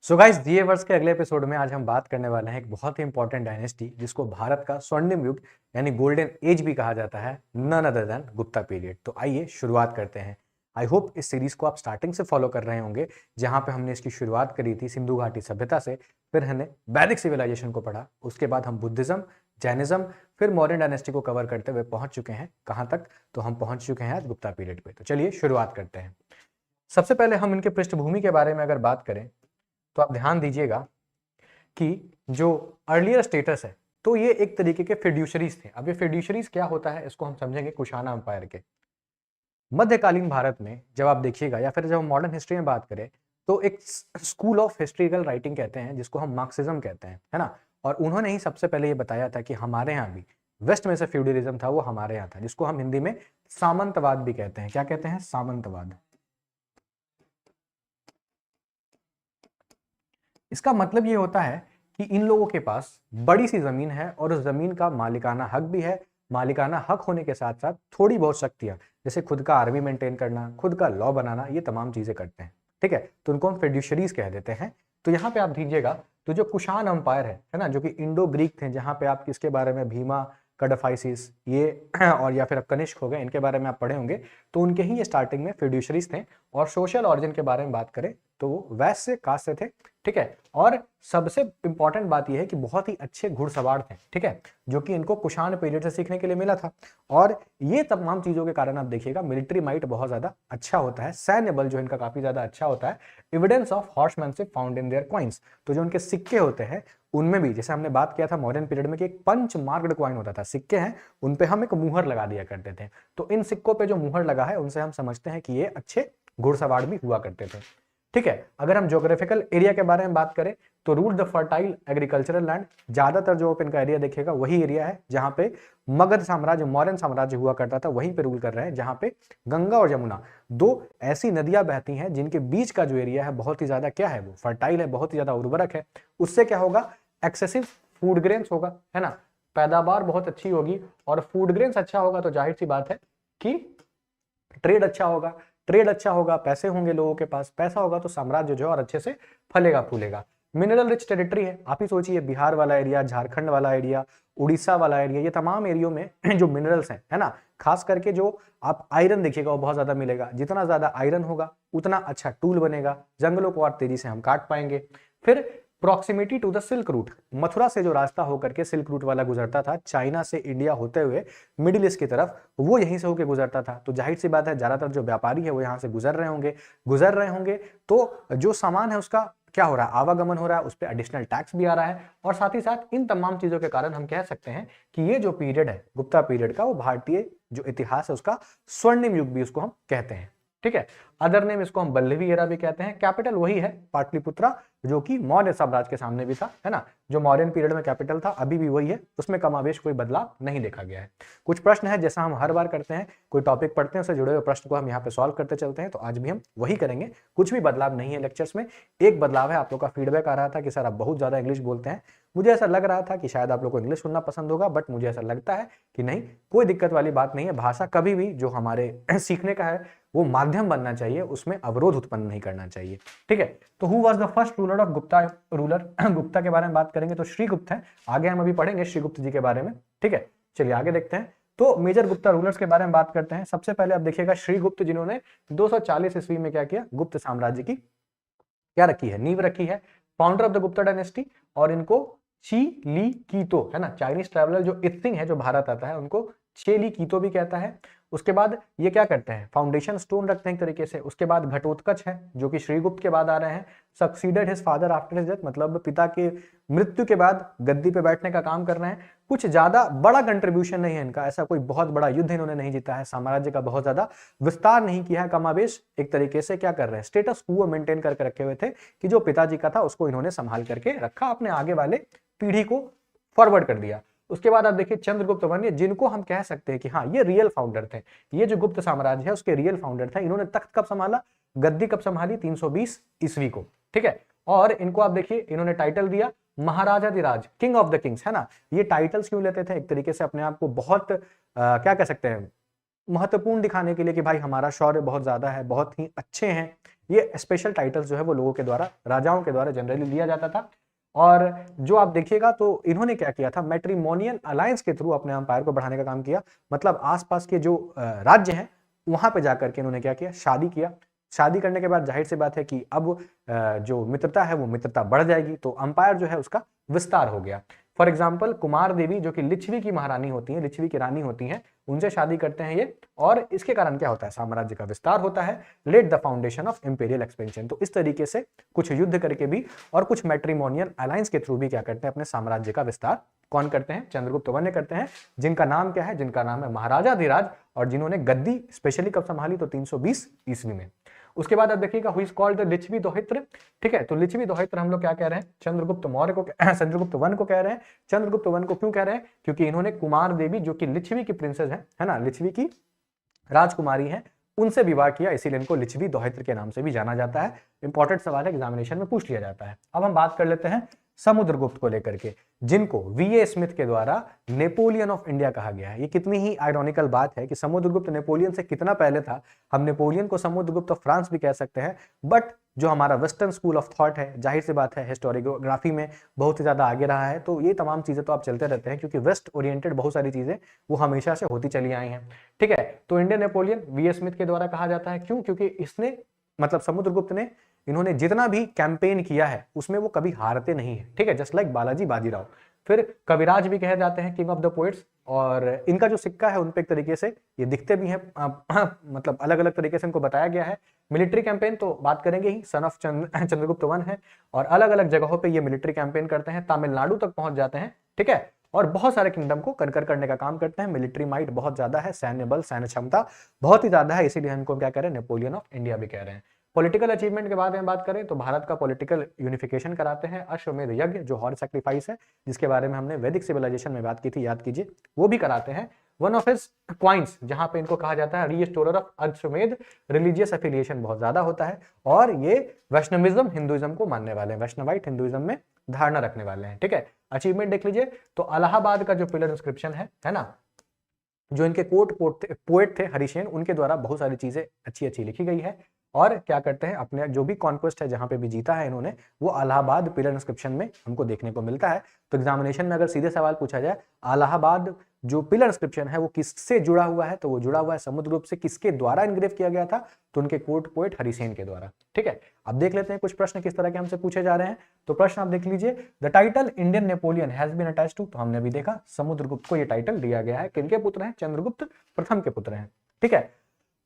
So guys वर्ष के अगले एपिसोड में आज हम बात करने वाले हैं एक बहुत ही इंपॉर्टेंट डायनेस्टी जिसको भारत का स्वर्णिम युग यानी गोल्डन एज भी कहा जाता है, none other than Gupta period. तो आइए शुरुआत करते हैं। आई होप इस सीरीज को आप स्टार्टिंग से फॉलो कर रहे होंगे, जहां पे हमने इसकी शुरुआत करी थी सिंधु घाटी सभ्यता से, फिर हमने वैदिक सिविलाइजेशन को पढ़ा, उसके बाद हम बुद्धिज्म, जैनिज्म, फिर मॉडर्न डायनेस्टी को कवर करते हुए पहुंच चुके हैं कहां तक? तो हम पहुंच चुके हैं आज गुप्ता पीरियड पे। तो चलिए शुरुआत करते हैं। सबसे पहले हम इनके पृष्ठभूमि के बारे में अगर बात करें तो आप ध्यान दीजिएगा कि जो अर्लियर स्टेटस है, तो ये एक तरीके के फिड्यूशरीज थे। अब ये फिड्यूशरीज क्या होता है इसको हम समझेंगे कुशाना अंपायर के। मध्यकालीन भारत में जब आप देखिएगा या फिर जब हम मॉडर्न हिस्ट्री में बात करें तो एक स्कूल ऑफ हिस्ट्रिकल राइटिंग कहते हैं जिसको हम मार्क्सिज्म कहते हैं, है ना। और उन्होंने ही सबसे पहले ये बताया था कि हमारे यहाँ भी वेस्ट में से फ्यूडलिज्म था, वो हमारे यहाँ था, जिसको हम हिंदी में सामंतवाद भी कहते हैं। क्या कहते हैं? सामंतवाद। इसका मतलब ये होता है कि इन लोगों के पास बड़ी सी जमीन है और उस जमीन का मालिकाना हक भी है। मालिकाना हक होने के साथ साथ थोड़ी बहुत शक्तियां, जैसे खुद का आर्मी मेंटेन करना, खुद का लॉ बनाना, ये तमाम चीजें करते हैं। ठीक है, तो उनको हम फिड्यूशरीज कह देते हैं। तो यहाँ पे आप दीजिएगा, तो जो कुषाण अंपायर है ना, जो कि इंडो ग्रीक थे, जहां पे आप किसके बारे में, भीमा कडफाइसिस ये और या फिर अब कनिष्क हो गए, इनके बारे में आप पढ़े होंगे। तो उनके ही ये स्टार्टिंग में फिड्यूशरीज थे। और सोशल ऑरिजिन के बारे में बात करें तो वो वैश्य कास्ट से थे। ठीक है, और सबसे इंपॉर्टेंट बात यह है कि बहुत ही अच्छे घुड़सवार थे। ठीक है, जो कि इनको कुषाण पीरियड से सीखने के लिए मिला था। और ये तमाम चीजों के कारण आप देखिएगा मिलिट्री माइट बहुत ज्यादा अच्छा होता है, सैन्य बल जो इनका काफी ज्यादा अच्छा होता है। Evidence of horsemanship found in their coins, तो जो उनके सिक्के होते हैं उनमें भी, जैसे हमने बात किया था मॉडर्न पीरियड में कि एक पंच मार्क्ड कॉइन होता था, सिक्के हैं उन पे हम एक मुहर लगा दिया करते थे। तो इन सिक्कों पे जो मुहर लगा है उनसे हम समझते हैं कि ये अच्छे घुड़सवार भी हुआ करते थे। ठीक है, अगर हम ज्योग्राफिकल एरिया के बारे में बात करें तो rule the fertile agricultural land, ज्यादातर जो इनका एरिया देखिएगा वही एरिया है जहां पे मगध साम्राज्य, मौर्य साम्राज्य हुआ करता था, वहीं पे रूल कर रहे हैं, जहां पे गंगा और यमुना दो ऐसी नदियां बहती हैं जिनके बीच का जो एरिया है बहुत ही ज्यादा क्या है, वो फर्टाइल है, बहुत ही ज्यादा उर्वरक है। उससे क्या होगा? एक्सेसिव फूड ग्रेन्स होगा, है ना, पैदावार बहुत अच्छी होगी। और फूड ग्रेन्स अच्छा होगा तो जाहिर सी बात है कि ट्रेड अच्छा होगा। ट्रेड अच्छा होगा, पैसे होंगे लोगों के पास, पैसा होगा तो साम्राज्य जो और अच्छे से फलेगा फूलेगा। मिनरल रिच टेरिटरी है, आप ही सोचिए बिहार वाला एरिया, झारखंड वाला एरिया, उड़ीसा वाला एरिया, ये तमाम एरियो में जो मिनरल्स हैं, है ना, खास करके जो आप आयरन देखिएगा वो बहुत ज्यादा मिलेगा। जितना ज्यादा आयरन होगा उतना अच्छा टूल बनेगा, जंगलों को और तेजी से हम काट पाएंगे। फिर proximity to the silk route, Mathura से जो रास्ता होकर के सिल्क रूट वाला गुजरता था चाइना से इंडिया होते हुए मिडिल ईस्ट की तरफ, वो यहीं से होकर गुजरता था। तो जाहिर सी बात है ज्यादातर जो व्यापारी है वो यहाँ से गुजर रहे होंगे। तो जो सामान है उसका क्या हो रहा है, आवागमन हो रहा है, उस पर एडिशनल टैक्स भी आ रहा है। और साथ ही साथ इन तमाम चीजों के कारण हम कह सकते हैं कि ये जो पीरियड है गुप्ता पीरियड का, वो भारतीय जो इतिहास है उसका स्वर्णिम युग भी उसको हम कहते हैं। ठीक है, अदर नेम इसको हम बल्लवी एरा भी कहते हैं। कैपिटल वही है पाटलिपुत्रा, जो कि मौर्य साम्राज्य के सामने भी था, है ना, जो मॉडर्न पीरियड में कैपिटल था अभी भी वही है, उसमें कमावेश कोई बदलाव नहीं देखा गया है। कुछ प्रश्न है जैसा हम हर बार करते हैं, कोई टॉपिक पढ़ते हैं उससे जुड़े हुए प्रश्न को हम यहाँ पे सॉल्व करते चलते हैं, तो आज भी हम वही करेंगे। कुछ भी बदलाव नहीं है लेक्चर्स में। एक बदलाव है, आप लोग का फीडबैक आ रहा था कि सर आप बहुत ज्यादा इंग्लिश बोलते हैं। मुझे ऐसा लग रहा था कि शायद आप लोग को इंग्लिश सुनना पसंद होगा, बट मुझे ऐसा लगता है कि नहीं, कोई दिक्कत वाली बात नहीं है। भाषा कभी भी जो हमारे सीखने का है वो माध्यम बनना चाहिए, उसमें अवरोध उत्पन्न नहीं करना चाहिए। ठीक है, तो who was the first ruler of Gupta ruler Gupta के बारे में बात करेंगे तो श्रीगुप्त है। आगे हम अभी पढ़ेंगे श्रीगुप्त जी के बारे में। ठीक है, चलिए आगे देखते हैं। तो मेजर गुप्ता रूलर्स के बारे में बात करते हैं। सबसे पहले आप देखिएगा श्रीगुप्त, जिन्होंने 240 ईस्वी में क्या किया, गुप्त साम्राज्य की क्या रखी है, नींव रखी है। Founder of the Gupta dynasty. और इनको ची ली कीतो, है ना, चाइनीज ट्रैवलर जो इत्सिंग है जो भारत आता है उनको चे ली कीतो भी कहता है। उसके बाद ये क्या करते हैं, फाउंडेशन स्टोन रखते हैं एक तरीके से। उसके बाद घटोत्कच है जो कि श्रीगुप्त के बाद आ रहे हैं। Succeeded his father after his death, मतलब पिता के मृत्यु के बाद गद्दी पे बैठने का काम कर रहे हैं। कुछ ज्यादा बड़ा कंट्रीब्यूशन नहीं है इनका, ऐसा कोई बहुत बड़ा युद्ध इन्होंने नहीं जीता है, साम्राज्य का बहुत ज्यादा विस्तार नहीं किया है, कमावेश एक तरीके से क्या कर रहे हैं, स्टेटस क्वो मेंटेन करके रखे हुए थे कि जो पिताजी का था उसको इन्होंने संभाल करके रखा, अपने आगे वाले पीढ़ी को फॉरवर्ड कर दिया। उसके बाद आप देखिए चंद्रगुप्त मौर्य, जिनको हम कह सकते हैं कि हाँ ये रियल फाउंडर थे, ये जो गुप्त साम्राज्य है उसके रियल फाउंडर थे। इन्होंने तख्त कब संभाला, गद्दी कब संभाली, 320 ईस्वी को। ठीक है, और इनको आप देखिए इन्होंने टाइटल दिया महाराजाधिराज, किंग ऑफ द किंग्स, है ना। ये टाइटल्स क्यों लेते थे, एक तरीके से अपने आप को बहुत क्या कह सकते हैं, महत्वपूर्ण दिखाने के लिए कि भाई हमारा शौर्य बहुत ज्यादा है, बहुत ही अच्छे हैं। ये स्पेशल टाइटल्स जो है वो लोगों के द्वारा, राजाओं के द्वारा जनरली लिया जाता था। और जो आप देखिएगा तो इन्होंने क्या किया था, मैट्रिमोनियल अलायंस के थ्रू अपने अंपायर को बढ़ाने का काम किया। मतलब आसपास के जो राज्य हैं वहां पे जाकर के इन्होंने क्या किया, शादी किया। शादी करने के बाद जाहिर सी बात है कि अब जो मित्रता है वो मित्रता बढ़ जाएगी, तो अंपायर जो है उसका विस्तार हो गया। फॉर एग्जाम्पल कुमार देवी जो कि लिच्छवी की महारानी होती हैं, लिच्छवी की रानी होती हैं, उनसे शादी करते हैं ये, और इसके कारण क्या होता है, साम्राज्य का विस्तार होता है। Let the foundation of imperial expansion. तो इस तरीके से कुछ युद्ध करके भी और कुछ मैट्रिमोनियल अलायंस के थ्रू भी क्या करते हैं, अपने साम्राज्य का विस्तार कौन करते हैं, चंद्रगुप्त मौर्य करते हैं, जिनका नाम क्या है, जिनका नाम है महाराजा धीराज, और जिन्होंने गद्दी स्पेशली कब संभाली, तो 320 ईस्वी में। उसके बाद अब देखिएगा who is called the Licchavi दोहित्र। ठीक है, तो लिच्छवी दोहित्र हम लोग क्या कह रहे हैं, चंद्रगुप्त मौर्य को, चंद्रगुप्त वन को कह रहे हैं। चंद्रगुप्त वन को क्यों कह रहे हैं, क्योंकि इन्होंने कुमार देवी जो कि लिच्छवी की प्रिंसेस है ना, लिच्छवी की राजकुमारी है, उनसे विवाह किया, इसीलिए इनको लिच्छवी दोहित्र के नाम से भी जाना जाता है। इंपॉर्टेंट सवाल है, एग्जामिनेशन में पूछ लिया जाता है। अब हम बात कर लेते हैं समुद्रगुप्त को लेकर के, जिनको वीए स्मिथ के द्वारा नेपोलियन ऑफ इंडिया कहा गया है। ये कितनी ही आयरॉनिकल बात है कि समुद्रगुप्त नेपोलियन से कितना पहले था। हम नेपोलियन को समुद्रगुप्त ऑफ फ्रांस भी कह सकते हैं, बट जो हमारा वेस्टर्न स्कूल ऑफ थॉट है, जाहिर सी बात है हिस्टोरियोग्राफी में बहुत ही ज्यादा आगे रहा है। तो ये तमाम चीजें तो आप चलते रहते हैं, क्योंकि वेस्ट ओरिएंटेड बहुत सारी चीजें वो हमेशा से होती चली आई हैं। ठीक है, तो इंडियन नेपोलियन वीए स्मिथ के द्वारा कहा जाता है। क्यों, क्योंकि इसने, मतलब समुद्रगुप्त ने, इन्होंने जितना भी कैंपेन किया है उसमें वो कभी हारते नहीं है। ठीक है, जस्ट लाइक बालाजी बाजीराव। फिर कविराज भी कहे जाते हैं, किंग ऑफ द पोएट्स। और इनका जो सिक्का है उन पे एक तरीके से ये दिखते भी हैं, मतलब अलग अलग तरीके से इनको बताया गया है। मिलिट्री कैंपेन तो बात करेंगे ही, सन ऑफ चंद्रगुप्त वन है, और अलग अलग जगहों पे ये मिलिट्री कैंपेन करते हैं, तमिलनाडु तक पहुंच जाते हैं। ठीक है, और बहुत सारे किंगडम को कनकर करने का काम करते हैं। मिलिट्री माइट बहुत ज्यादा है, सैन्य बल, सैन्य क्षमता बहुत ही ज्यादा है, इसीलिए इनको क्या कह रहे हैं, नेपोलियन ऑफ इंडिया भी कह रहे हैं। पॉलिटिकल अचीवमेंट के बारे में बात करें तो भारत का पॉलिटिकल यूनिफिकेशन कराते हैं। अश्वमेध यज्ञ जो हॉर्स सैक्रिफाइस है, जिसके बारे में हमने वैदिक सिविलाइजेशन में बात की थी, याद कीजिए, वो भी कराते हैं। वन ऑफ हिज क्वाइंस, जहां पे इनको कहा जाता है रीस्टोरर ऑफ अश्वमेध, रिलीजियस एफिलिएशन बहुत ज्यादा होता है, और ये वैष्णविज्म हिंदुइज्म को मानने वाले हैं, वैष्णवाइट हिंदुइज्म में धारणा रखने वाले हैं। ठीक है, अचीवमेंट देख लीजिए तो इलाहाबाद का जो पिलर इंस्क्रिप्शन है ना, जो इनके कोर्ट पोएट थे हरिसेन, उनके द्वारा बहुत सारी चीजें अच्छी अच्छी लिखी गई है। और क्या करते हैं, अपने जो भी कॉन्क्वेस्ट है जहां पे भी जीता है इन्होंने, वो इलाहाबाद पिलर इंस्क्रिप्शन में हमको देखने को मिलता है। तो एग्जामिनेशन में अगर सीधे सवाल पूछा जाए, इलाहाबाद जो पिलर इंस्क्रिप्शन है वो किससे जुड़ा हुआ है, तो वो जुड़ा हुआ है समुद्रगुप्त से। किसके द्वारा इनग्रेव किया गया था, तो उनके कोर्ट पोएट हरिसेन के द्वारा। ठीक है, अब देख लेते हैं कुछ प्रश्न किस तरह के हमसे पूछे जा रहे हैं। तो प्रश्न आप देख लीजिए, the title Indian Napoleon has been attached to, तो हमने अभी देखा समुद्रगुप्त को ये टाइटल दिया गया है, किनके पुत्र हैं, चंद्रगुप्त प्रथम के पुत्र हैं। ठीक है,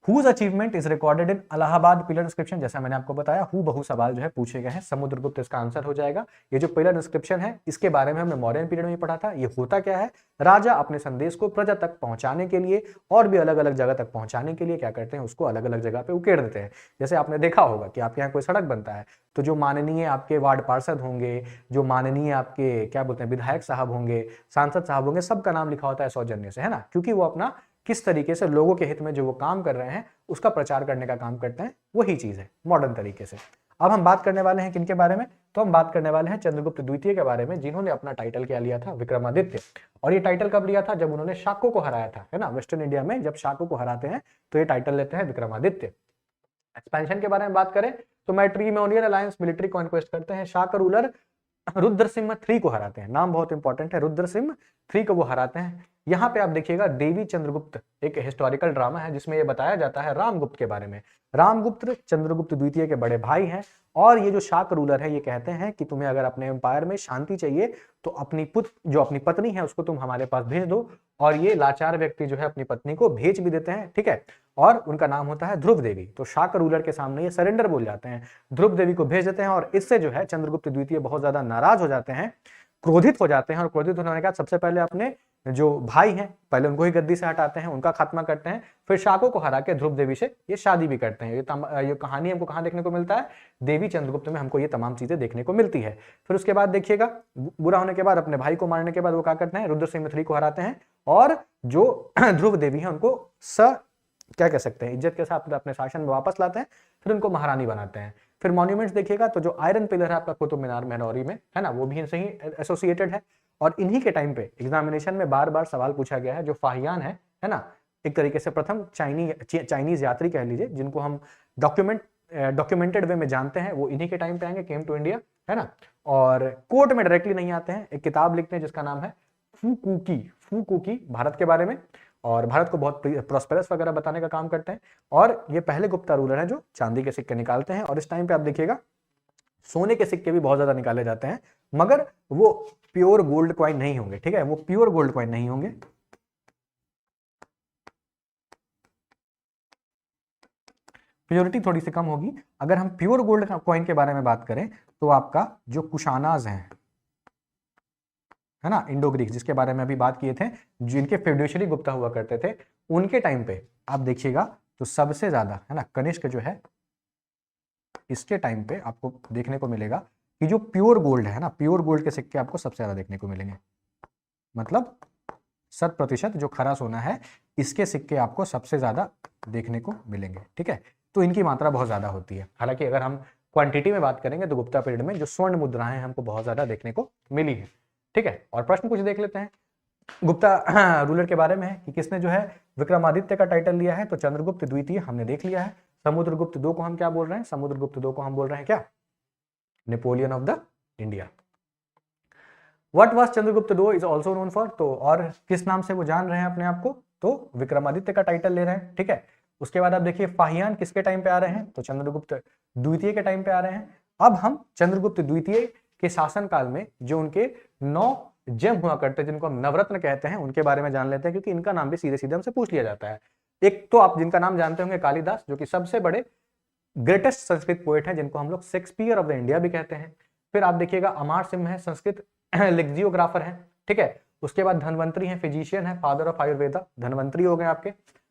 Whose achievement is recorded in Allahabad pillar inscription, जैसा मैंने आपको बताया, हु बहु सवाल जो है पूछे गए हैं, समुद्रगुप्त इसका आंसर हो जाएगा। ये जो पिलर इंस्क्रिप्शन है इसके बारे में हमने मौर्यन पीरियड में पढ़ा था। ये होता क्या है, राजा अपने संदेश को प्रजा तक पहुंचाने के लिए और भी अलग अलग जगह तक पहुंचाने के लिए क्या करते हैं, उसको अलग अलग जगह पे उकेड़ देते हैं। जैसे आपने देखा होगा कि आपके यहाँ कोई सड़क बनता है, तो जो माननीय आपके वार्ड पार्षद होंगे, जो माननीय आपके क्या बोलते हैं विधायक साहब होंगे, सांसद साहब होंगे, सबका नाम लिखा होता है सौजन्य से, है ना, क्योंकि वो अपना किस तरीके से लोगों के हित में जो वो काम कर रहे हैं उसका प्रचार करने का काम करते हैं, वही चीज है मॉडर्न तरीके से। अब हम बात करने वाले हैं किनके बारे में, तो हम बात करने वाले हैं चंद्रगुप्त द्वितीय के बारे में, जिन्होंने अपना टाइटल क्या लिया था, विक्रमादित्य। और ये टाइटल कब लिया था, जब उन्होंने शाको को हराया था, है ना, वेस्टर्न इंडिया में जब शाको को हराते हैं तो ये टाइटल लेते हैं विक्रमादित्य। एक्सपेंशन के बारे में बात करें तो मैट्रिमोनियल अलायंस, मिलिट्री कॉन्क्वेस्ट करते हैं। शाक रूलर रुद्रसिंह 3 को हराते हैं, नाम बहुत इंपॉर्टेंट है, रुद्रसिंह 3 को वो हराते हैं। यहाँ पे आप देखिएगा देवी चंद्रगुप्त एक हिस्टोरिकल ड्रामा है, जिसमें ये बताया जाता है रामगुप्त के बारे में। रामगुप्त चंद्रगुप्त द्वितीय के बड़े भाई हैं, और ये जो शाक रूलर है ये कहते हैं कि तुम्हें अगर अपने एम्पायर में शांति चाहिए तो अपनी जो अपनी पत्नी है उसको तुम हमारे पास भेज दो। और ये लाचार व्यक्ति जो है अपनी पत्नी को भेज भी देते हैं। ठीक है, और उनका नाम होता है ध्रुव देवी। तो शाक रूलर के सामने ये सरेंडर बोल जाते हैं, ध्रुव देवी को भेज देते हैं, और इससे जो है चंद्रगुप्त द्वितीय बहुत ज्यादा नाराज हो जाते हैं, क्रोधित हो जाते हैं। और क्रोधित होने के बाद सबसे पहले अपने जो भाई हैं पहले उनको ही गद्दी से हटाते हैं, उनका खात्मा करते हैं, फिर शाको को हरा के ध्रुव देवी से ये शादी भी करते हैं। ये कहानी हमको कहाँ देखने को मिलता है, देवी चंद्रगुप्त में हमको ये तमाम चीजें देखने को मिलती है। फिर उसके बाद देखिएगा बुरा होने के बाद, अपने भाई को मारने के बाद वो क्या करते हैं, रुद्रसिंह 3 को हराते हैं, और जो ध्रुव देवी है उनको क्या कह सकते हैं, इज्जत के साथ अपने शासन में वापस लाते हैं, फिर उनको महारानी बनाते हैं। फिर मॉन्यूमेंट्स देखिएगा तो जो आयरन पिलर है आपका कुतुब मीनार महनौरी में, है ना, वो भी इनसे ही एसोसिएटेड है। और इन्हीं के टाइम पे एग्जामिनेशन में बार बार सवाल पूछा गया है, जो फाहियान है ना, एक तरीके से प्रथम चाइनीज यात्री कह लीजिए, जिनको हम डॉक्यूमेंटेड वे में जानते हैं, वो इन्हीं के टाइम पे आएंगे, केम टू इंडिया, है ना। और कोर्ट में डायरेक्टली नहीं आते हैं, एक किताब लिखते हैं जिसका नाम है फूकुकी, भारत के बारे में, और भारत को बहुत प्रॉस्पेरस वगैरह बताने का काम करते हैं। और ये पहले गुप्ता रूलर हैं जो चांदी के सिक्के निकालते हैं। और इस टाइम पे आप देखिएगा सोने के सिक्के भी बहुत ज्यादा निकाले जाते हैं, मगर वो प्योर गोल्ड कॉइन नहीं होंगे, ठीक है, वो प्योर गोल्ड कॉइन नहीं होंगे। प्योरिटी थोड़ी सी कम होगी। अगर हम प्योर गोल्ड कॉइन के बारे में बात करें तो आपका जो कुशानाज है ना, इंडो ग्रीक, जिसके बारे में अभी बात किए थे, जिनके फेड्यूशरी गुप्ता हुआ करते थे, उनके टाइम पे आप देखिएगा तो सबसे ज्यादा, है ना, कनिष्क जो है, इसके टाइम पे आपको देखने को मिलेगा कि जो प्योर गोल्ड है ना, प्योर गोल्ड के सिक्के आपको सबसे ज्यादा देखने को मिलेंगे। मतलब 100% जो खरा सोना है, इसके सिक्के आपको सबसे ज्यादा देखने को मिलेंगे, ठीक है। तो इनकी मात्रा बहुत ज्यादा होती है। हालांकि अगर हम क्वांटिटी में बात करेंगे तो गुप्ता पीरियड में जो स्वर्ण मुद्राएं हमको बहुत ज्यादा देखने को मिली है, ठीक है। और प्रश्न कुछ देख लेते हैं गुप्ता रूलर के बारे में है कि किसने जो है विक्रमादित्य का टाइटल लिया है। तो चंद्रगुप्त द्वितीय हमने देख लिया है। समुद्रगुप्त दो को हम क्या बोल रहे हैं? समुद्रगुप्त दो को हम बोल रहे हैं क्या? Napoleon of the India. What was Chandragupta दो इज ऑल्सो नोन फॉर, तो और किस नाम से वो जान रहे हैं अपने आप को? तो विक्रमादित्य का टाइटल ले रहे हैं, ठीक है। उसके बाद आप देखिए फाहियान किसके टाइम पे आ रहे हैं? तो चंद्रगुप्त द्वितीय के टाइम पे आ रहे हैं। अब हम चंद्रगुप्त द्वितीय के शासनकाल में जो उनके 9 जेम हुआ करते हैं, जिनको हम नवरत्न कहते हैं, उनके बारे में जान लेते हैं, क्योंकि इनका नाम भी सीधे सीधे हमसे पूछ लिया जाता है। एक तो आप जिनका नाम जानते होंगे कालिदास, जो कि सबसे बड़े ग्रेटेस्ट संस्कृत पोएट हैं, जिनको हम लोग शेक्सपियर ऑफ द इंडिया भी कहते हैं। फिर आप देखिएगा अमर सिंह है, संस्कृत लेक्सियोग्राफर है, ठीक है। उसके बाद धनवंतरी है, फिजिशियन है, फादर ऑफ आयुर्वेदा, धनवंतरी हो गए आपके।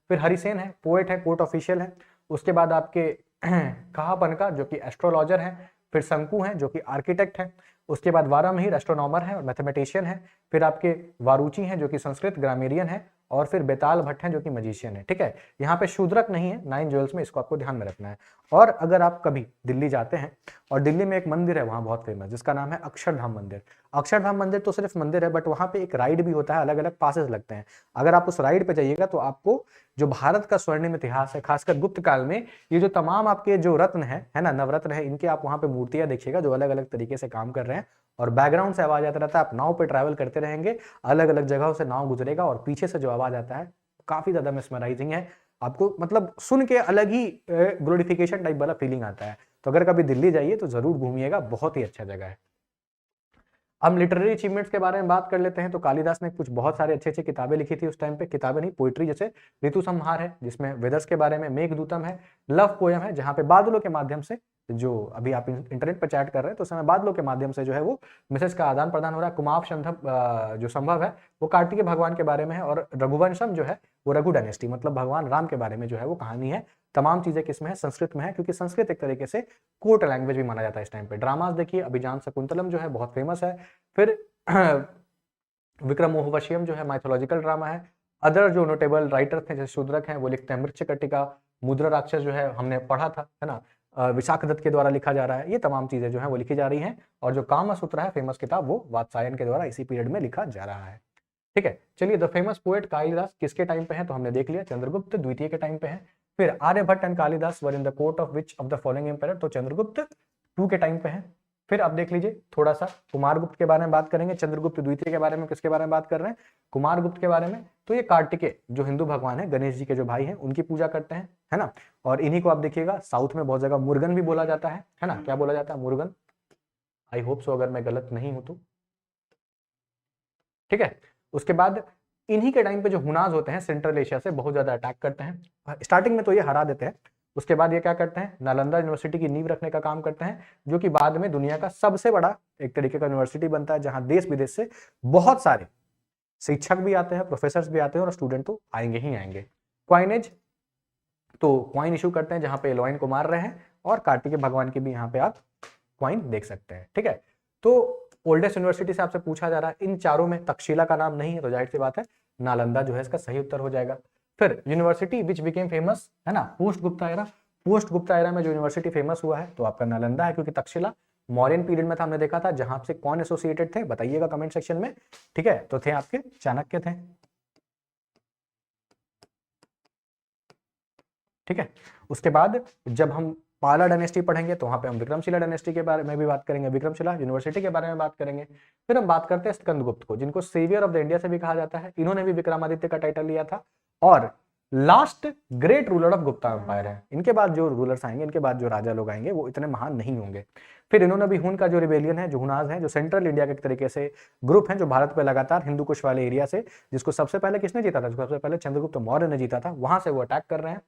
फिर हरिसेन है, पोएट है, कोर्ट ऑफिशियल है। उसके बाद आपके कहापनका जो कि एस्ट्रोलॉजर है। फिर शंकु है जो कि आर्किटेक्ट है। उसके बाद वारामहिर एस्ट्रोनॉमर है और मैथमेटिशियन है। फिर आपके वारुचि हैं जो कि संस्कृत ग्रामेरियन है। और फिर बेताल भट्ट हैं जो कि मजिशियन है, ठीक है। यहाँ पे शूद्रक नहीं है 9 ज्वेल्स में, इसको आपको ध्यान में रखना है। और अगर आप कभी दिल्ली जाते हैं और दिल्ली में एक मंदिर है वहाँ बहुत फेमस, जिसका नाम है अक्षरधाम मंदिर। अक्षरधाम मंदिर तो सिर्फ मंदिर है, बट वहाँ पे एक राइड भी होता है, अलग अलग पासेस लगते हैं। अगर आप उस राइड पे जाइएगा तो आपको जो भारत का स्वर्णिम इतिहास है, खासकर गुप्त काल में, ये जो तमाम आपके जो रत्न है ना, नवरत्न है, इनके आप वहाँ पे मूर्तियां देखिएगा जो अलग अलग तरीके से काम कर रहे हैं। और बैकग्राउंड से आवाज आता रहता है, आप नाव पे ट्रैवल करते रहेंगे, अलग अलग जगहों से नाव गुजरेगा और पीछे से जो आवाज आता है काफी ज्यादा मिसमराइजिंग है। आपको मतलब सुन के अलग ही ग्लोरिफिकेशन टाइप वाला फीलिंग आता है। तो अगर कभी दिल्ली जाइए तो जरूर घूमिएगा, बहुत ही अच्छा जगह है। अब लिटरेरी अचीवमेंट्स के बारे में बात कर लेते हैं। तो कालिदास ने कुछ बहुत सारे अच्छे अच्छे किताबें लिखी थी उस टाइम पे, किताबें नहीं पोइट्री, जैसे ऋतु संहार है जिसमें वेदर्स के बारे में, मेघदूतम है, लव पोयम है जहाँ पे बादलों के माध्यम से, जो अभी आप इंटरनेट पर चैट कर रहे हैं तो उस समय बादलों के माध्यम से जो है वो मैसेज का आदान प्रदान हो रहा है। कुमाव जो संभव है वो कार्तिकेय भगवान के बारे में है। और रघुवंशम जो है वो रघु डायनेस्टी, मतलब भगवान राम के बारे में जो है वो कहानी है। तमाम चीजें किसमें है? संस्कृत में है, क्योंकि संस्कृत एक तरीके से कोर्ट लैंग्वेज भी माना जाता है इस टाइम पे। ड्रामास देखिए, अभिजान शकुंतलम जो है बहुत फेमस है। फिर विक्रमोर्वशीयम जो है माइथोलॉजिकल ड्रामा है। अदर जो नोटेबल राइटर्स थे जैसे शूद्रक हैं वो लिखते हैं मृच्छकटिका, मुद्रा राक्षस जो है हमने पढ़ा था, है ना, विशाख दत्त के द्वारा लिखा जा रहा है। ये तमाम चीजें जो है वो लिखी जा रही हैं। और जो कामसूत्र है फेमस किताब, वो वात्सायन के द्वारा इसी पीरियड में लिखा जा रहा है, ठीक है। चलिए, द फेमस पोएट कालिदास किसके टाइम पे है? तो हमने देख लिया चंद्रगुप्त द्वितीय के टाइम पे है। फिर Aryabhatta and Kalidasa were in the court of which of the following empire? तो चंद्रगुप्त 2 के टाइम पे है। फिर अब देख लीजिए थोड़ा सा कुमारगुप्त के बारे में बात करेंगे। चंद्रगुप्त द्वितीय के बारे में किसके बारे में बात कर रहे हैं? कुमारगुप्त के बारे में। तो ये कार्तिकेय जो हिंदू भगवान है, गणेश जी के जो भाई हैं, उनकी पूजा करते हैं, है ना। और इन्हीं को आप देखिएगा साउथ में बहुत जगह मुर्गन भी बोला जाता है ना। क्या बोला जाता है? मुर्गन। आई होप सो, अगर मैं गलत नहीं हूं तो, ठीक है। उसके बाद इन्हीं के टाइम पे जो हुनाज होते हैं सेंट्रल एशिया से बहुत ज्यादा अटैक करते हैं। स्टार्टिंग में तो ये हरा देते हैं, उसके बाद ये क्या करते हैं? नालंदा यूनिवर्सिटी की नींव रखने का काम करते हैं, जो कि बाद में दुनिया का सबसे बड़ा एक तरीके का यूनिवर्सिटी बनता है, जहां देश विदेश से बहुत सारे शिक्षक भी आते हैं, प्रोफेसर भी आते हैं, और स्टूडेंट तो आएंगे ही आएंगे। क्वाइनेज, तो क्वाइन इशू करते हैं जहां पे एलोइन को मार रहे हैं, और कार्तिकेय भगवान की भी यहाँ पे आप क्वाइन देख सकते हैं, ठीक है। तो ओल्डेस्ट यूनिवर्सिटी से आपसे पूछा जा रहा है, इन चारों में तक्षशिला का नाम नहीं है, तो जाहिर सी बात है नालंदा जो है इसका सही उत्तर हो जाएगा। फिर यूनिवर्सिटी विच बिकेम फेमस, है ना, post Gupta era. Post Gupta era में जो यूनिवर्सिटी फेमस हुआ है तो आपका नालंदा है, क्योंकि तक्षशिला मौर्यन पीरियड में था, हमने देखा था। जहां से कौन एसोसिएटेड थे बताइएगा कमेंट सेक्शन में, ठीक है। तो थे आपके चाणक्य थे। ठीक है। उसके बाद जब हम पाला डायनेस्टी पढ़ेंगे तो वहां पे हम विक्रमशिला डायनेस्टी के बारे में भी बात करेंगे, विक्रमशिला यूनिवर्सिटी के बारे में बात करेंगे। फिर हम बात करते हैं स्कंदगुप्त को, जिनको सेवियर ऑफ द इंडिया से भी कहा जाता है। इन्होंने भी विक्रमादित्य का टाइटल लिया था और last great ruler of Gupta empire है। इनके बाद जो रूलर्स आएंगे, इनके बाद जो राजा लोग आएंगे वो इतने महान नहीं होंगे। फिर इन्होंने भी हुन का जो रिबेलियन है, जो हुनाज है, जो सेंट्रल इंडिया के एक तरीके से ग्रुप है जो भारत पे लगातार हिंदू कुश वाले एरिया से, जिसको सबसे पहले किसने जीता था, सबसे पहले चंद्रगुप्त मौर्य ने जीता था, वहां से वो अटैक कर रहे हैं।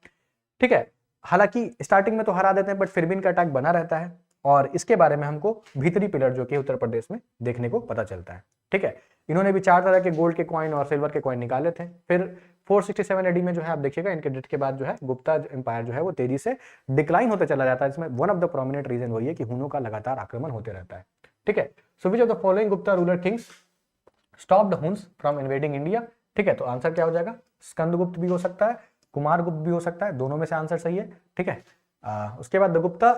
ठीक है, हालांकि स्टार्टिंग में तो हरा देते हैं बट फिर भी इनका अटैक बना रहता है और इसके बारे में हमको भीतरी पिलर जो कि उत्तर प्रदेश में देखने को पता चलता है। ठीक है, इन्होंने भी 4 तरह के गोल्ड के कॉइन और सिल्वर के कॉइन निकाले थे। फिर 467 एडी में जो है आप देखिएगा इनके डेथ के बाद जो है गुप्ता एम्पायर जो है वो तेजी से डिक्लाइन होते चला जाता है। इसमें one of the prominent reason वही है कि हुनों का लगातार आक्रमण होते रहता है। ठीक है, so which of the following Gupta ruler kings stopped Huns from invading India? ठीक है, तो आंसर क्या हो जाएगा, स्कंदगुप्त भी हो सकता है, कुमार गुप्त भी हो सकता है, दोनों में से आंसर सही है। ठीक है, उसके बाद the Gupta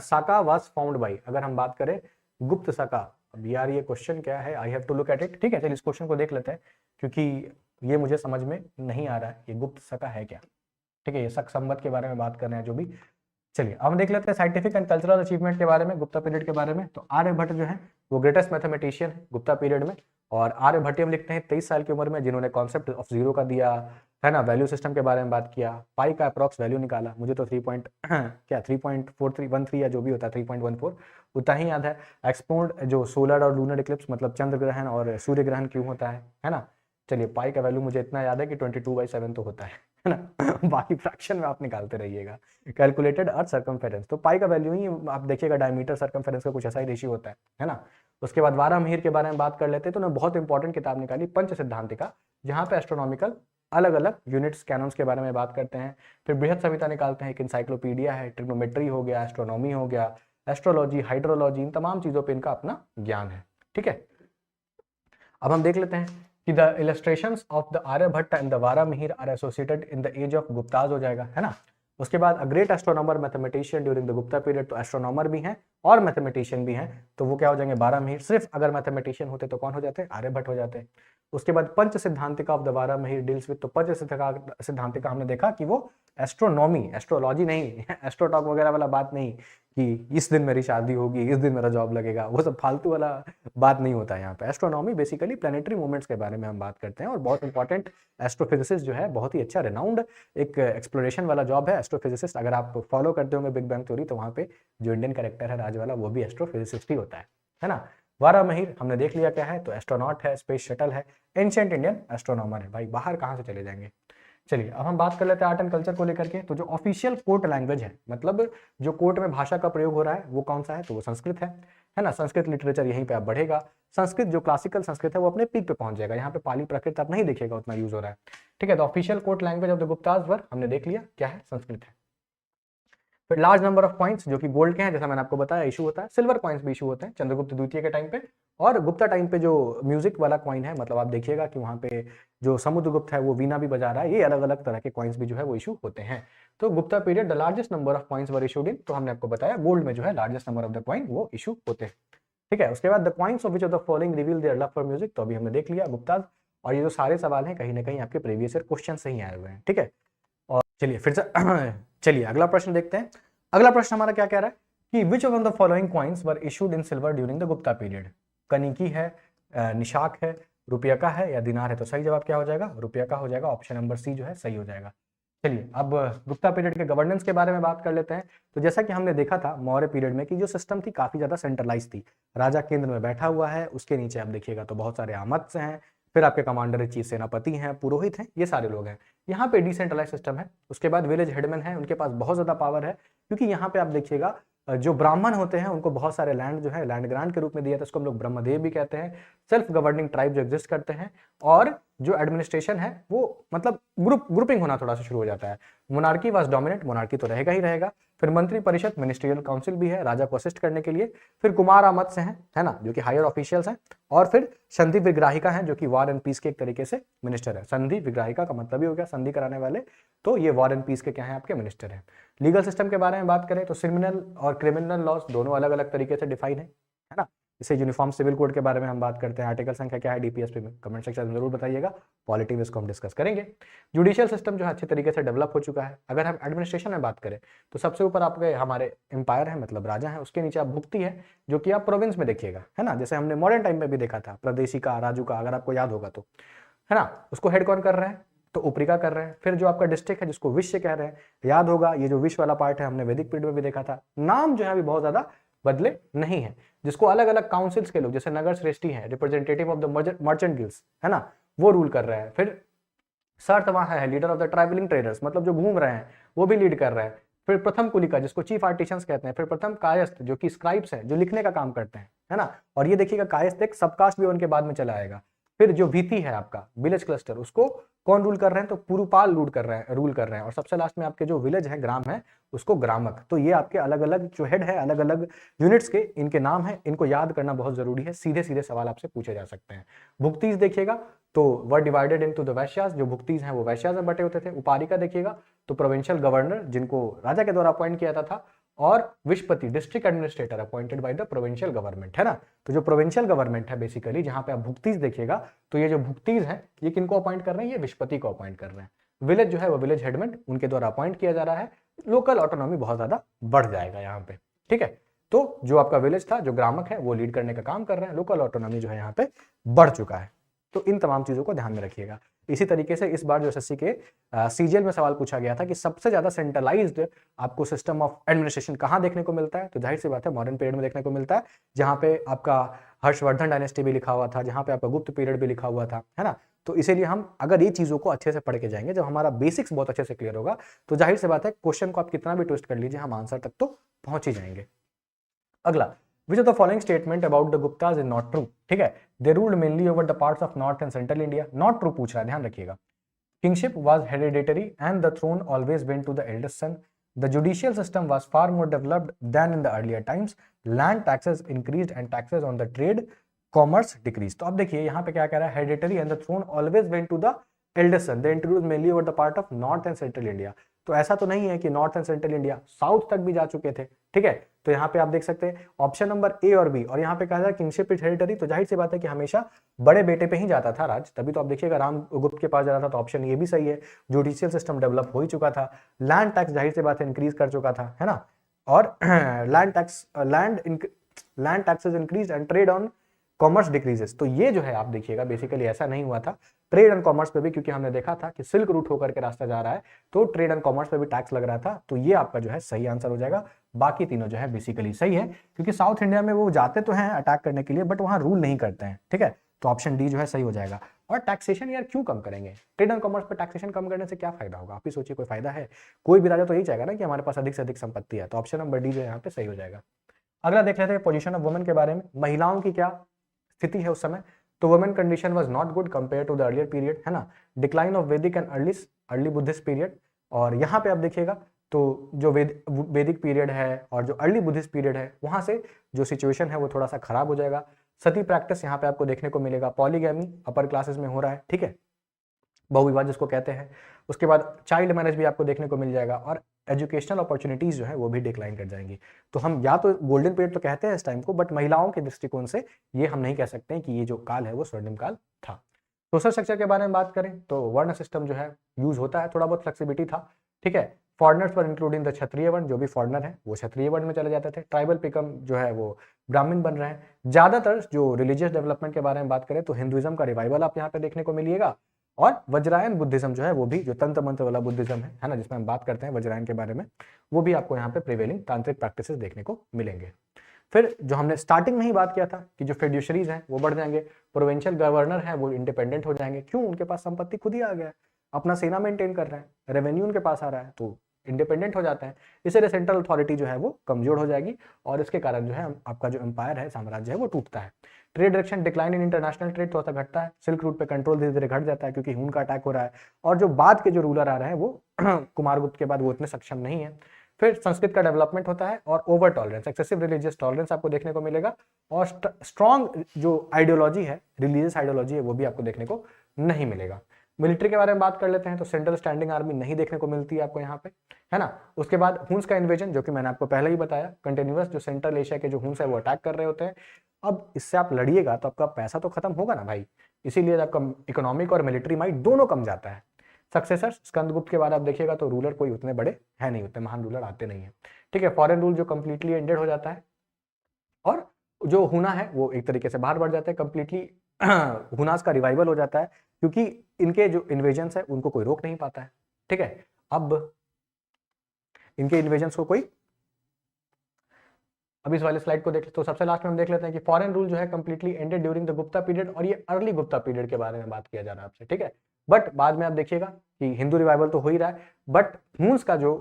Saka was found by, अगर हम बात करें गुप्त साका, अब यार ये क्वेश्चन क्या है, I have to look at it. ठीक है, चलिए इस क्वेश्चन को देख लेते हैं क्योंकि ये मुझे समझ में नहीं आ रहा है ये गुप्त साका है क्या। ठीक है, ये शक संवत के बारे में बात कर रहे हैं जो भी। चलिए अब हम देख लेते हैं साइंटिफिक एंड कल्चरल अचीवमेंट के बारे में गुप्ता पीरियड के बारे में। तो आर्यभट्ट जो है वो ग्रेटेस्ट मैथमेटिशियन है गुप्ता पीरियड में, और आर्यभट्ट हम लिखते हैं 23 साल की उम्र में, जिन्होंने कॉन्सेप्ट ऑफ जीरो का दिया है ना, वैल्यू सिस्टम के बारे में बात किया, पाई का अप्रॉक्स वैल्यू निकाला, मुझे तो 3.4313 या जो भी होता है 3.14 उतना ही याद है। एक्सप्लोर्ड जो सोलर और लूनर इक्लिप्स मतलब चंद्र ग्रहण और सूर्य ग्रहण क्यों होता है ना। चलिए पाई का वैल्यू मुझे इतना याद है कि 22/7 तो होता है ना बाकी फ्रैक्शन में आप निकालते रहिएगा। कैलकुलेटेड अर्थ सर्कमफेरेंस, तो पाई का वैल्यू ही आप देखिएगा डायमीटर सर्कमफेरेंस का कुछ ऐसा ही रेशियो होता है ना। उसके बाद वारामहीर के बारे में बात कर लेते हैं, तो उन्होंने बहुत इंपॉर्टेंट किताब निकाली पंच सिद्धांतिका, जहां पे एस्ट्रोनॉमिकल अलग अलग यूनिट्स कैनन्स के बारे में बात करते हैं। फिर बृहद संहिता निकालते हैं, एक इंसाइक्लोपीडिया है, ट्रिग्नोमेट्री हो गया, एस्ट्रोनॉमी हो गया, एस्ट्रोलॉजी, हाइड्रोलॉजी, इन तमाम चीजों पे इनका अपना ज्ञान है। ठीक है, अब हम देख लेते हैं कि the illustrations of the Aryabhatta and the Varahamihira are associated in the age of Guptas हो जाएगा, है ना। उसके बाद a great astronomer mathematician during the Gupta period, तो एस्ट्रोनॉमर भी हैं और मैथमेटिशियन भी हैं, तो वो क्या हो जाएंगे, वारामिहिर। सिर्फ अगर मैथमेटिशियन होते तो कौन हो जाते, आर्यभट्ट हो जाते। उसके बाद Pancha Siddhantika of the Varahamihira deals with, तो पंच सिद्धांतिका हमने देखा कि वो एस्ट्रोनॉमी, एस्ट्रोलॉजी नहीं एस्ट्रोटॉक वगैरह वाला बात नहीं कि इस दिन मेरी शादी होगी, इस दिन मेरा जॉब लगेगा, वो सब फालतू वाला बात नहीं होता है यहाँ पे। एस्ट्रोनॉमी बेसिकली प्लेनेटरी मूवमेंट्स के बारे में हम बात करते हैं, और बहुत इंपॉर्टेंट एस्ट्रोफिजिसिस्ट जो है, बहुत ही अच्छा रिनाउंड एक एक्सप्लोरेशन वाला जॉब है एस्ट्रोफिजिसिस्ट। अगर आप फॉलो करते होंगे बिग बैंग थ्योरी, तो वहाँ पे जो इंडियन कैरेक्टर है राज वाला, वो भी एस्ट्रोफिजिसिस्ट ही होता है ना। वारामहीर हमने देख लिया क्या है, तो एस्ट्रोनॉट है, स्पेस शटल है, एंशिएंट इंडियन एस्ट्रोनॉमर है। भाई बाहर कहाँ से चले जाएंगे। चलिए अब हम बात कर लेते हैं आर्ट एंड कल्चर को लेकर के। तो जो ऑफिशियल कोर्ट लैंग्वेज है, मतलब जो कोर्ट में भाषा का प्रयोग हो रहा है, वो कौन सा है, तो वो संस्कृत है ना। संस्कृत लिटरेचर यहीं पे आप बढ़ेगा। संस्कृत जो क्लासिकल संस्कृत है वो अपने पीक पे पहुंच जाएगा, यहाँ पे पाली प्राकृत आप नहीं देखिएगा उतना यूज हो रहा है। ठीक है, तो official court language of the Guptas were हमने देख लिया क्या है, संस्कृत है। फिर लार्ज नंबर ऑफ कॉइन्स जो कि गोल्ड के हैं, जैसा मैंने आपको बताया इशू होता है, सिल्वर कॉइन्स भी इशू होते हैं चंद्रगुप्त द्वितीय के टाइम पे। और गुप्ता टाइम पे जो म्यूजिक वाला कॉइन है, मतलब आप देखिएगा कि वहाँ पे जो समुद्रगुप्त है वो वीणा भी बजा रहा है, ये अलग अलग तरह के कॉइन्स भी जो है वो इशू होते हैं। तो Gupta period the largest number of coins were issued इन, तो हमने आपको बताया गोल्ड में जो है largest number of the coin वो इशू होते हैं। ठीक है, उसके बाद the coins of which of the following reveal their love for music, तो अभी हमने देख लिया गुप्ताज। और ये जो सारे सवाल हैं कहीं ना कहीं आपके प्रीवियस ईयर क्वेश्चन से ही आए हुए हैं। ठीक है, और चलिए फिर से चलिए अगला प्रश्न देखते हैं। अगला प्रश्न हमारा क्या कह रहा है कि which of the following coins were issued in silver during the Gupta period. कनिकी है, निशाक है, रुपया का है या दिनार है, तो सही जवाब क्या हो जाएगा, रुपया का हो जाएगा। ऑप्शन नंबर सी जो है सही हो जाएगा। चलिए अब गुप्ता पीरियड के गवर्नेंस के बारे में बात कर लेते हैं। तो जैसा कि हमने देखा था मौर्य पीरियड में कि जो सिस्टम थी काफी ज्यादा सेंट्रलाइज थी, राजा केंद्र में बैठा हुआ है, उसके नीचे आप देखिएगा तो बहुत सारे आमत्स हैं, फिर आपके कमांडर इन चीफ सेनापति हैं, पुरोहित हैं, ये सारे लोग हैं। यहाँ पे डिसेंट्रलाइज सिस्टम है। उसके बाद विलेज हेडमैन है, उनके पास बहुत ज्यादा पावर है, क्योंकि यहाँ पे आप देखिएगा जो ब्राह्मण होते हैं उनको बहुत सारे लैंड जो है लैंड ग्रांट के रूप में दिया था, इसको हम लोग ब्रह्मदेव भी कहते हैं। सेल्फ गवर्निंग ट्राइब जो एग्जिस्ट करते हैं, और जो एडमिनिस्ट्रेशन है वो मतलब ग्रुपिंग होना थोड़ा सा शुरू हो जाता है। मोनार्की वाज डोमिनेंट, मोनार्की तो रहेगा ही रहेगा। फिर मंत्री परिषद मिनिस्ट्रियल काउंसिल भी है राजा को असिस्ट करने के लिए। फिर कुमार आमत्स हैं, है ना, जो कि हायर ऑफिशियल्स हैं। और फिर संधि विग्राहिका हैं, जो कि वॉर एंड पीस के एक तरीके से मिनिस्टर है। संधि विग्राहिका का मतलब ही हो गया संधि कराने वाले, तो ये वॉर एंड पीस के क्या है, आपके मिनिस्टर हैं। लीगल सिस्टम के बारे में बात करें तो क्रिमिनल और क्रिमिनल लॉज दोनों अलग अलग तरीके से डिफाइन है ना। इसे यूनिफॉर्म सिविल कोड के बारे में हम बात करते हैं, आर्टिकल संख्या क्या है डीपीएसपी में, कमेंट सेक्शन में जरूर बताइएगा, पॉलिटी में इसको हम डिस्कस करेंगे। जुडिशियल सिस्टम जो है अच्छे तरीके से डेवलप हो चुका है। अगर हम एडमिनिस्ट्रेशन में बात करें तो सबसे ऊपर आपके हमारे एम्पायर है, मतलब राजा है, उसके नीचे आप भुक्ति है जो कि आप प्रोविंस में देखिएगा, है ना, जैसे हमने मॉडर्न टाइम में भी देखा था प्रदेशी का, राजू का, अगर आपको याद होगा तो, है ना, उसको हेड कौन कर रहे हैं, तो उपरिका कर रहे हैं। फिर जो आपका डिस्ट्रिक्ट है जिसको विश्व कह रहे हैं, याद होगा ये जो विश्व वाला पार्ट है हमने वैदिक पीरियड में भी देखा था। नाम जो है अभी बहुत ज्यादा बदले नहीं है, जिसको अलग अलग काउंसिल्स के लोग, जैसे नगर श्रेष्ठी है, representative of the merchant guilds, है ना, वो रूल कर रहे हैं। फिर सर्तवाह है, leader of the travelling traders, मतलब जो घूम रहे हैं वो भी लीड कर रहे हैं। फिर प्रथम कुलिका जिसको चीफ आर्टिशंस कहते हैं। फिर प्रथम कायस्थ जो कि स्क्राइब्स हैं, जो लिखने का काम करते हैं, है ना, और ये देखिएगा कायस्थ एक सबकास्ट भी उनके बाद में चला आएगा। फिर जो भीति है आपका विलेज क्लस्टर, उसको कौन रूल कर रहे हैं, तो पुरुपाल रूल कर रहे हैं। और सबसे लास्ट में आपके जो विलेज है, ग्राम है, उसको ग्रामक। तो ये आपके अलग अलग जो हेड है, अलग अलग यूनिट्स के इनके नाम है, इनको याद करना बहुत जरूरी है, सीधे सीधे सवाल आपसे पूछे जा सकते हैं। भुक्तीज देखिएगा तो वर डिवाइडेड इनटू द वैश्यास, जो भुक्तीज हैं वो वैश्यास में बटे होते थे। उपारिका देखिएगा तो प्रोविंशियल गवर्नर जिनको राजा के द्वारा अपॉइंट किया जाता था, और विश्वपति district administrator appointed by the provincial government, है ना। तो जो प्रोविंशियल गवर्नमेंट है बेसिकली, जहां पे आप भुक्तीज देखिएगा तो ये जो भुक्तीज हैं ये किनको अपॉइंट कर रहे हैं, ये विश्वपति को अपॉइंट कर रहे हैं। विलेज जो है वो विलेज हेडमेंट उनके द्वारा अपॉइंट किया जा रहा है। लोकल ऑटोनॉमी बहुत ज्यादा बढ़ जाएगा यहाँ पे, ठीक है। तो जो आपका विलेज था, जो ग्रामक है, वो लीड करने का काम कर रहे हैं, लोकल ऑटोनॉमी जो है यहाँ पे बढ़ चुका है। तो इन तमाम चीजों को ध्यान में रखिएगा। इसी तरीके से इस बार जो एसएससी के सीजीएल में सवाल पूछा गया था कि सबसे ज्यादा सेंट्रलाइज्ड आपको सिस्टम ऑफ एडमिनिस्ट्रेशन कहां देखने को मिलता है, तो जाहिर सी बात है मॉडर्न पीरियड में देखने को मिलता है, जहां पे आपका हर्षवर्धन डायनेस्टी भी लिखा हुआ था, जहां पे आपका गुप्त पीरियड भी लिखा हुआ था, है ना। तो इसीलिए हम अगर ये चीजों को अच्छे से पढ़ के जाएंगे, जब हमारा बेसिक्स बहुत अच्छे से क्लियर होगा, तो जाहिर सी बात है क्वेश्चन को आप कितना भी ट्विस्ट कर लीजिए, हम आंसर तक तो पहुंच ही जाएंगे। अगला, विच of the following statement about the Gupta's is not true, ठीक है। दे ruled mainly over the parts of north and central India, not true पूछ रहा है, ध्यान रखिएगा। Kingship was hereditary and the throne always went to the eldest son. The judicial system was far more developed than in the earlier times. Land taxes increased and taxes on the trade, commerce decreased. तो अब देखिए यहाँ पे क्या कह रहा है, hereditary and the throne always went to the eldest son. They introduced mainly over the part of north and central India. तो ऐसा तो नहीं है कि north and central India, south तक भी जा चुके थे, ठीक है। तो यहाँ पे आप देख सकते हैं ऑप्शन नंबर ए और बी, और यहाँ पे कहा जाए किंगशिप इज हेरिडिटरी, तो जाहिर सी बात है कि हमेशा बड़े बेटे पे ही जाता था राज, तभी तो आप देखिएगा राम गुप्त के पास जा रहा था, तो ऑप्शन ये भी सही है। जुडिशियल सिस्टम डेवलप हो ही चुका था, लैंड टैक्स जाहिर सी बात है इंक्रीज कर चुका था, है ना, और land taxes increase and trade on commerce decreases. तो ये जो है आप देखिएगा बेसिकली ऐसा नहीं हुआ था, ट्रेड एंड कॉमर्स पे भी, क्योंकि हमने देखा था कि सिल्क रूट होकर के रास्ता जा रहा है, तो ट्रेड एंड कॉमर्स पे भी टैक्स लग रहा था। तो ये आपका जो है सही आंसर हो जाएगा। बाकी तीनों जो है बेसिकली सही है, क्योंकि साउथ इंडिया में वो जाते तो हैं अटैक करने के लिए, बट वहां रूल नहीं करते हैं, ठीक है। तो ऑप्शन डी जो है सही हो जाएगा। और टैक्सेशन यार क्यों कम करेंगे, ट्रेड एंड कॉमर्स पे टैक्सेशन कम करने से क्या फायदा होगा, आप ही सोचिए, कोई फायदा है? कोई भी राजा तो यही चाहेगा ना कि हमारे पास अधिक से अधिक संपत्ति है। तो ऑप्शन नंबर डी जो है यहाँ पे सही हो जाएगा। अगला देख लेते हैं पोजीशन ऑफ वुमेन के बारे में, महिलाओं की क्या स्थिति है उस समय। तो women condition was not good compare to the earlier period, है ना, decline of Vedic and early Buddhist period. और यहाँ पे आप देखिएगा तो जो वैदिक पीरियड है और जो अर्ली बुद्धिस्ट पीरियड है, वहां से जो सिचुएशन है वो थोड़ा सा खराब हो जाएगा। सती प्रैक्टिस यहाँ पे आपको देखने को मिलेगा, पॉलीगैमी अपर क्लासेस में हो रहा है, ठीक है, बहुविवाह जिसको कहते हैं। उसके बाद चाइल्ड मैरिज भी आपको देखने को मिल जाएगा, और एजुकेशनल अपॉर्चुनिटीज जो है वो भी डिक्लाइन कर जाएंगी। तो हम या तो गोल्डन पीरियड तो कहते हैं इस टाइम को, बट महिलाओं के दृष्टिकोण से ये हम नहीं कह सकते हैं कि ये जो काल है वो स्वर्णिम काल था। सोशल स्ट्रक्चर के बारे में बात करें तो वर्ण सिस्टम जो है यूज होता है, थोड़ा बहुत फ्लेक्सिबिलिटी था, ठीक है। फॉरनर्स पर इंक्लूडिंग द क्षत्रिय वर्ण, जो भी फॉरनर है वो क्षत्रिय वर्ण में चले जाते थे। ट्राइबल पिकम जो है वो ब्राह्मण बन रहे हैं। ज्यादातर जो रिलीजियस डेवलपमेंट के बारे में बात करें तो हिंदुइज्म का रिवाइवल आप यहाँ पे देखने को मिलेगा, और वज्रायन बुद्धिज्म जो है वो भी, जो तंत्र मंत्र वाला बुद्धिज्म है ना, जिसमें हम बात करते हैं वज्रायन के बारे में, वो भी आपको यहाँ पे प्रिवेलिंग तांत्रिक प्रैक्टिसेस देखने को मिलेंगे। फिर जो हमने स्टार्टिंग में ही बात किया था कि जो फिड्यूशरीज हैं वो बढ़ जाएंगे, प्रोविंशियल गवर्नर है वो इंडिपेंडेंट हो जाएंगे। क्यों? उनके पास संपत्ति खुद ही आ गया है, अपना सेना मेंटेन कर रहे हैं, रेवेन्यू उनके पास आ रहा है, तो इंडिपेंडेंट हो जाते हैं। इसलिए सेंट्रल अथॉरिटी जो है वो कमजोर हो जाएगी, और इसके कारण जो है आपका जो एम्पायर है, साम्राज्य है, वो टूटता है। Trade direction decline in international trade थोड़ा सा घटता है, सिल्क रूट पे कंट्रोल धीरे धीरे घट जाता है क्योंकि हुन का अटैक हो रहा है, और जो बाद के जो रूलर आ रहे हैं वो कुमारगुप्त के बाद वो इतने सक्षम नहीं है। फिर संस्कृत का डेवलपमेंट होता है, और over tolerance, excessive religious tolerance आपको देखने को मिलेगा, और स्ट्रॉन्ग जो आइडियोलॉजी है, रिलीजियस आइडियोलॉजी है, वो भी आपको देखने को नहीं मिलेगा। मिलिट्री के बारे में बात कर लेते हैं तो सेंट्रल स्टैंडिंग आर्मी नहीं देखने को मिलती है आपको यहाँ पे, है ना। उसके बाद हुन्स का इन्वेजन, जो कि मैंने आपको पहले ही बताया, कंटिन्यूअस जो सेंट्रल एशिया के जो हुन्स है वो अटैक कर रहे होते हैं। अब इससे आप लड़िएगा तो आपका पैसा तो खत्म होगा ना भाई, इसीलिए आपका इकोनॉमिक और मिलिट्री माइट दोनों कम जाता है। सक्सेसर्स स्कंदगुप्त के बाद आप देखिएगा तो रूलर कोई उतने बड़े है नहीं, उतने महान रूलर आते नहीं है। ठीक है, फॉरेन रूल जो कंप्लीटली एंडेड हो जाता है, और जो हुना है वो एक तरीके से बाहर बढ़ जाता है कंप्लीटली। हुनास का रिवाइवल हो जाता है, क्योंकि इनके जो इन्वेजन्स है उनको कोई रोक नहीं पाता है। ठीक है, अब इनके इन्वेजन्स को कोई, अब इस वाले स्लाइड को देख तो सबसे लास्ट में हम देख लेते हैं कि फॉरेन रूल जो है completely ended during the Gupta period, और ये अर्ली गुप्ता पीरियड के बारे में बात किया जा रहा है आपसे। ठीक है, बट बाद में आप देखिएगा कि हिंदू रिवाइवल तो हो ही रहा है, बट हुन्स का जो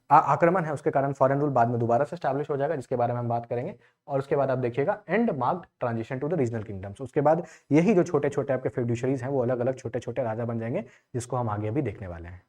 आक्रमण है उसके कारण फॉरेन रूल बाद में दोबारा से स्टैब्लिश हो जाएगा, जिसके बारे में हम बात करेंगे। और उसके बाद आप देखिएगा and marked transition to the regional kingdoms. उसके बाद यही जो छोटे छोटे आपके फेड्यूशरीज हैं वो अलग अलग छोटे छोटे राजा बन जाएंगे, जिसको हम आगे भी देखने वाले हैं।